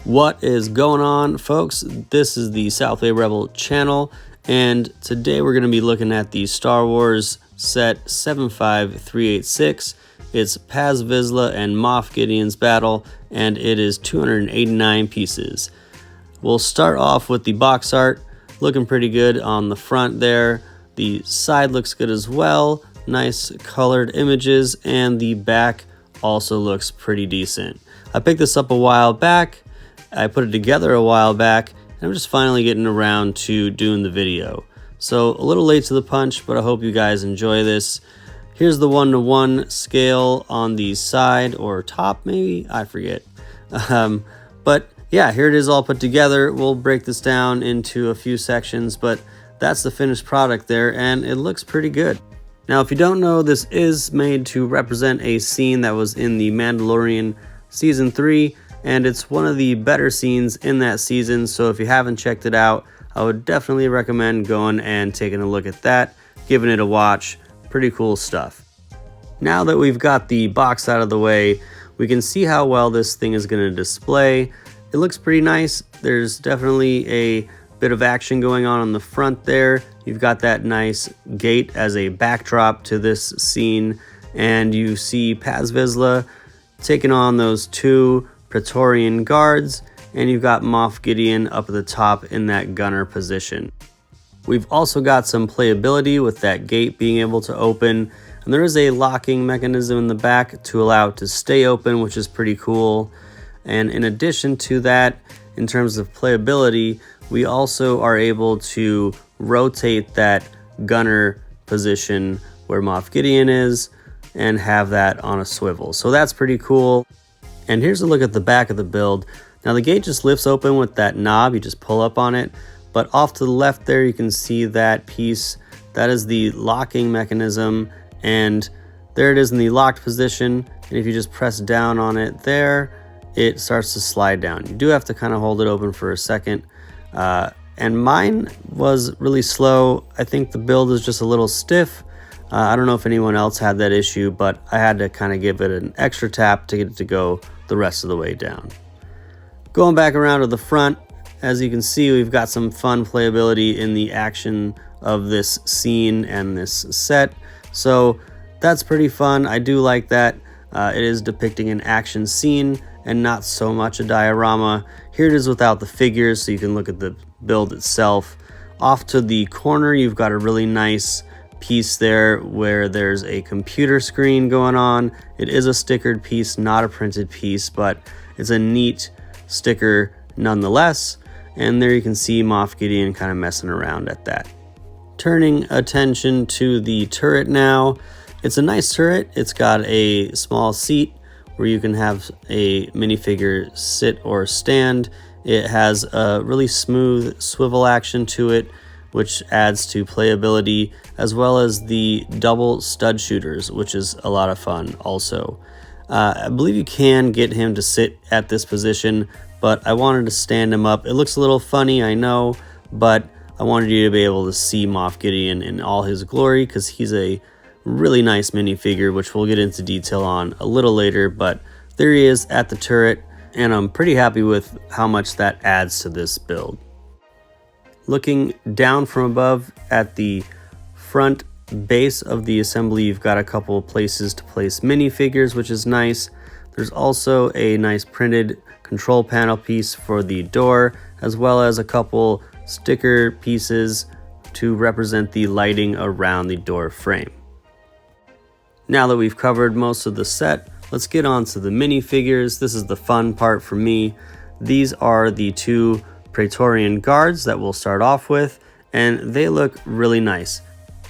What is going on, folks? This is the Southway Rebel channel, and today we're going to be looking at the Star Wars set 75386. It's Paz Vizsla and Moff Gideon's battle, and it is 289 pieces. We'll start off with the box art, looking pretty good on the front there. The side looks good as well, nice colored images, and the back also looks pretty decent. I picked this up a while back. I put it together a while back, and I'm just finally getting around to doing the video. So a little late to the punch, but I hope you guys enjoy this. Here's the 1:1 scale on the side or top, maybe, I forget. But yeah, here it is all put together. We'll break this down into a few sections, but that's the finished product there, and it looks pretty good. Now, if you don't know, this is made to represent a scene that was in The Mandalorian Season 3, and it's one of the better scenes in that season, so if you haven't checked it out, I would definitely recommend going and taking a look at that, giving it a watch. Pretty cool stuff. Now that we've got the box out of the way, we can see how well this thing is going to display. It looks pretty nice. There's definitely a bit of action going on the front there. You've got that nice gate as a backdrop to this scene, and you see Paz Vizsla taking on those two Praetorian guards, and you've got Moff Gideon up at the top in that gunner position. We've also got some playability with that gate being able to open, and there is a locking mechanism in the back to allow it to stay open, which is pretty cool. And in addition to that, in terms of playability, we also are able to rotate that gunner position where Moff Gideon is and have that on a swivel. So that's pretty cool. And here's a look at the back of the build. Now the gate just lifts open with that knob, you just pull up on it, but off to the left there you can see that piece. That is the locking mechanism, and there it is in the locked position, and if you just press down on it there, it starts to slide down. You do have to kind of hold it open for a second, and mine was really slow. I think the build is just a little stiff. I don't know if anyone else had that issue, but I had to kind of give it an extra tap to get it to go the rest of the way down. Going back around to the front, as you can see, we've got some fun playability in the action of this scene and this set. So that's pretty fun. I do like that. It is depicting an action scene and not so much a diorama. Here it is without the figures, so you can look at the build itself. Off to the corner, you've got a really nice piece there where there's a computer screen going on. It is a stickered piece, not a printed piece, but it's a neat sticker nonetheless. And there you can see Moff Gideon kind of messing around at that. Turning attention to the turret now. It's a nice turret. It's got a small seat where you can have a minifigure sit or stand. It has a really smooth swivel action to it, which adds to playability, as well as the double stud shooters, which is a lot of fun also. I believe you can get him to sit at this position, but I wanted to stand him up. It looks a little funny, I know, but I wanted you to be able to see Moff Gideon in all his glory, because he's a really nice minifigure, which we'll get into detail on a little later, but there he is at the turret, and I'm pretty happy with how much that adds to this build. Looking down from above at the front base of the assembly, you've got a couple of places to place minifigures, which is nice. There's also a nice printed control panel piece for the door, as well as a couple sticker pieces to represent the lighting around the door frame. Now that we've covered most of the set, let's get on to the minifigures. This is the fun part for me. These are the two Praetorian guards that we'll start off with, and they look really nice.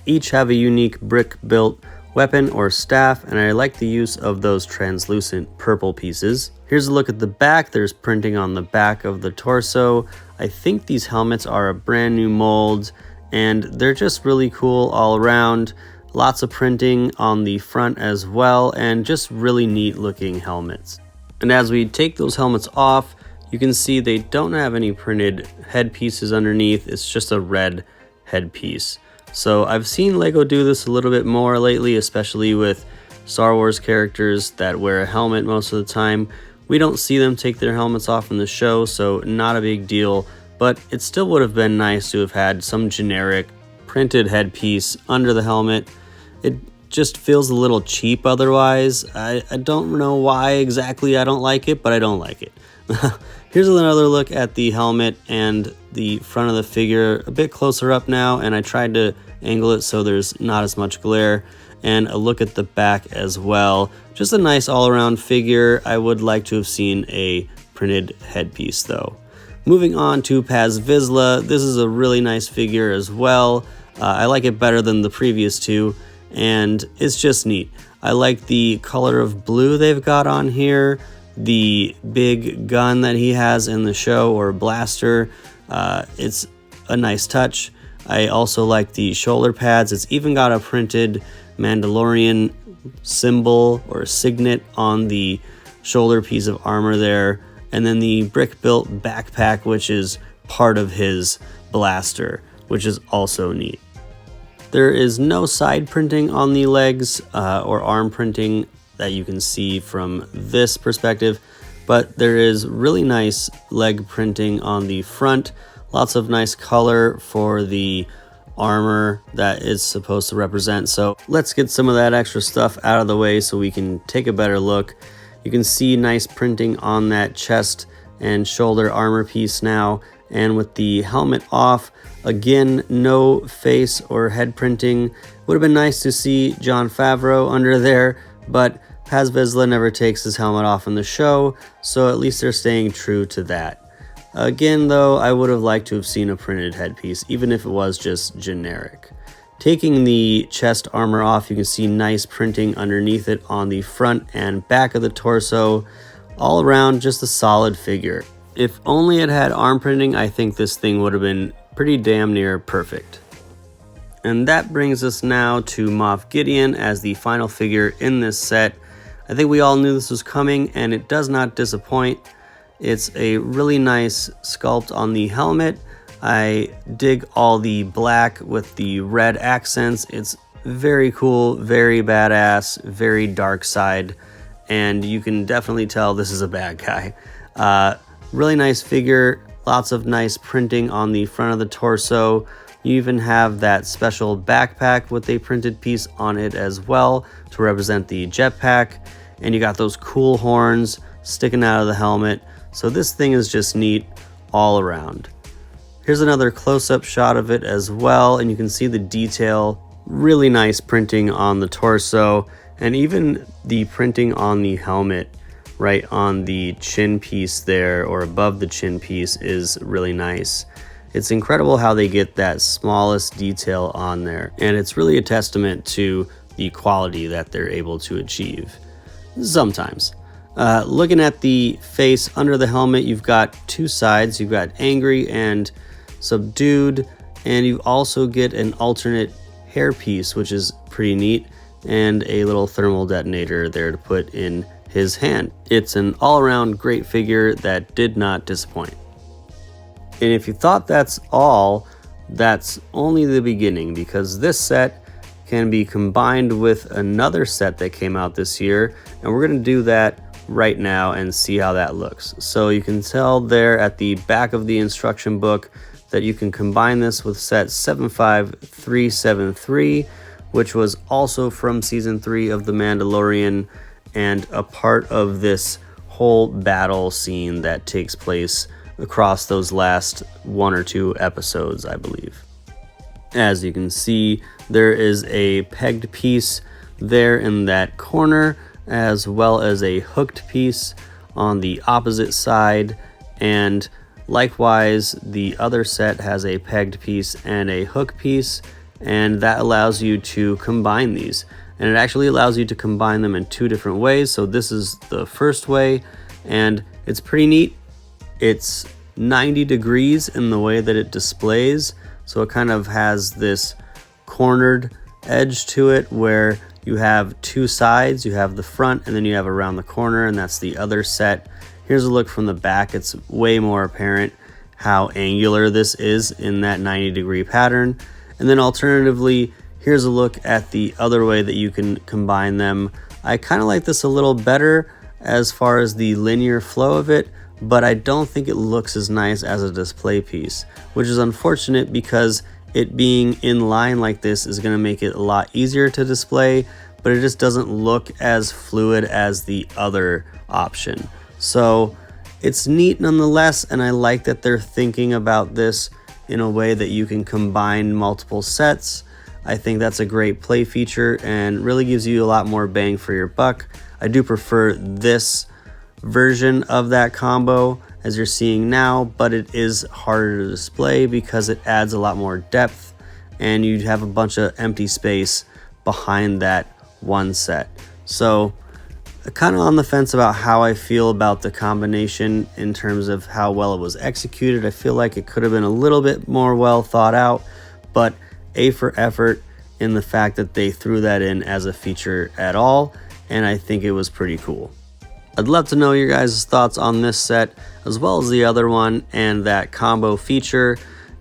Each have a unique brick-built weapon or staff, and I like the use of those translucent purple pieces. Here's a look at the back. There's printing on the back of the torso. I think these helmets are a brand new mold, and they're just really cool all around. Lots of printing on the front as well, and just really neat looking helmets. And as we take those helmets off, you can see they don't have any printed headpieces underneath. It's just a red headpiece. So I've seen LEGO do this a little bit more lately, especially with Star Wars characters that wear a helmet most of the time. We don't see them take their helmets off in the show, so not a big deal, but it still would have been nice to have had some generic printed headpiece under the helmet. It just feels a little cheap otherwise. I don't know why exactly I don't like it, but I don't like it. Here's another look at the helmet and the front of the figure a bit closer up now, and I tried to angle it so there's not as much glare, and a look at the back as well. Just a nice all-around figure. I would like to have seen a printed headpiece though. Moving on to Paz Vizsla, this is a really nice figure as well. I like it better than the previous two, and it's just neat. I like the color of blue they've got on here, the big gun that he has in the show, or blaster. It's a nice touch. I also like the shoulder pads. It's even got a printed Mandalorian symbol or signet on the shoulder piece of armor there, and then the brick-built backpack, which is part of his blaster, which is also neat. There is no side printing on the legs or arm printing that you can see from this perspective, but there is really nice leg printing on the front. Lots of nice color for the armor that it's supposed to represent. So let's get some of that extra stuff out of the way so we can take a better look. You can see nice printing on that chest and shoulder armor piece now, and with the helmet off, again, no face or head printing. Would have been nice to see Jon Favreau under there, but Paz Vizsla never takes his helmet off in the show, so at least they're staying true to that. Again though, I would have liked to have seen a printed headpiece, even if it was just generic. Taking the chest armor off, you can see nice printing underneath it on the front and back of the torso. All around, just a solid figure. If only it had arm printing, I think this thing would have been pretty damn near perfect. And that brings us now to Moff Gideon as the final figure in this set. I think we all knew this was coming, and it does not disappoint. It's a really nice sculpt on the helmet. I dig all the black with the red accents. It's very cool, very badass, very dark side, and you can definitely tell this is a bad guy. Really nice figure, lots of nice printing on the front of the torso. You even have that special backpack with a printed piece on it as well to represent the jetpack, and you got those cool horns sticking out of the helmet. So this thing is just neat all around. Here's another close-up shot of it as well, and you can see the detail. Really nice printing on the torso, and even the printing on the helmet right on the chin piece there, or above the chin piece, is really nice. It's incredible how they get that smallest detail on there, and it's really a testament to the quality that they're able to achieve. Sometimes. Looking at the face under the helmet, you've got two sides. You've got angry and subdued, and you also get an alternate hairpiece, which is pretty neat, and a little thermal detonator there to put in his hand. It's an all-around great figure that did not disappoint. And if you thought that's all, that's only the beginning, because this set can be combined with another set that came out this year, and we're going to do that right now and see how that looks. So you can tell there at the back of the instruction book that you can combine this with set 75373, which was also from season 3 of The Mandalorian, and a part of this whole battle scene that takes place across those last 1 or 2 episodes, I believe. As you can see, there is a pegged piece there in that corner, as well as a hooked piece on the opposite side, and likewise the other set has a pegged piece and a hook piece, and that allows you to combine these. And it actually allows you to combine them in 2 different ways. So this is the first way, and it's pretty neat. It's 90 degrees in the way that it displays, so it kind of has this cornered edge to it where you have 2 sides. You have the front, and then you have around the corner, and that's the other set. Here's a look from the back. It's way more apparent how angular this is in that 90-degree pattern. And then alternatively, here's a look at the other way that you can combine them. I kind of like this a little better. as far as the linear flow of it, but I don't think it looks as nice as a display piece, which is unfortunate because it being in line like this is going to make it a lot easier to display, but it just doesn't look as fluid as the other option. So it's neat nonetheless, and I like that they're thinking about this in a way that you can combine multiple sets. I think that's a great play feature and really gives you a lot more bang for your buck. I do prefer this version of that combo as you're seeing now, but it is harder to display because it adds a lot more depth and you have a bunch of empty space behind that one set. So kind of on the fence about how I feel about the combination in terms of how well it was executed. I feel like it could have been a little bit more well thought out, but A for effort in the fact that they threw that in as a feature at all, and I think it was pretty cool. I'd love to know your guys' thoughts on this set as well as the other one and that combo feature.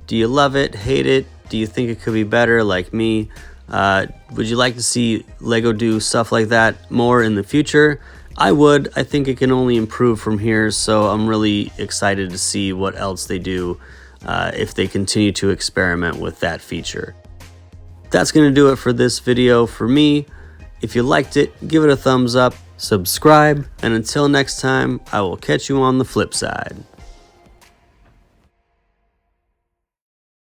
Do you love it, hate it? Do you think it could be better like me? Would you like to see Lego do stuff like that more in the future? I would. I think it can only improve from here, so I'm really excited to see what else they do if they continue to experiment with that feature. That's going to do it for this video for me. If you liked it, give it a thumbs up, subscribe, and until next time, I will catch you on the flip side.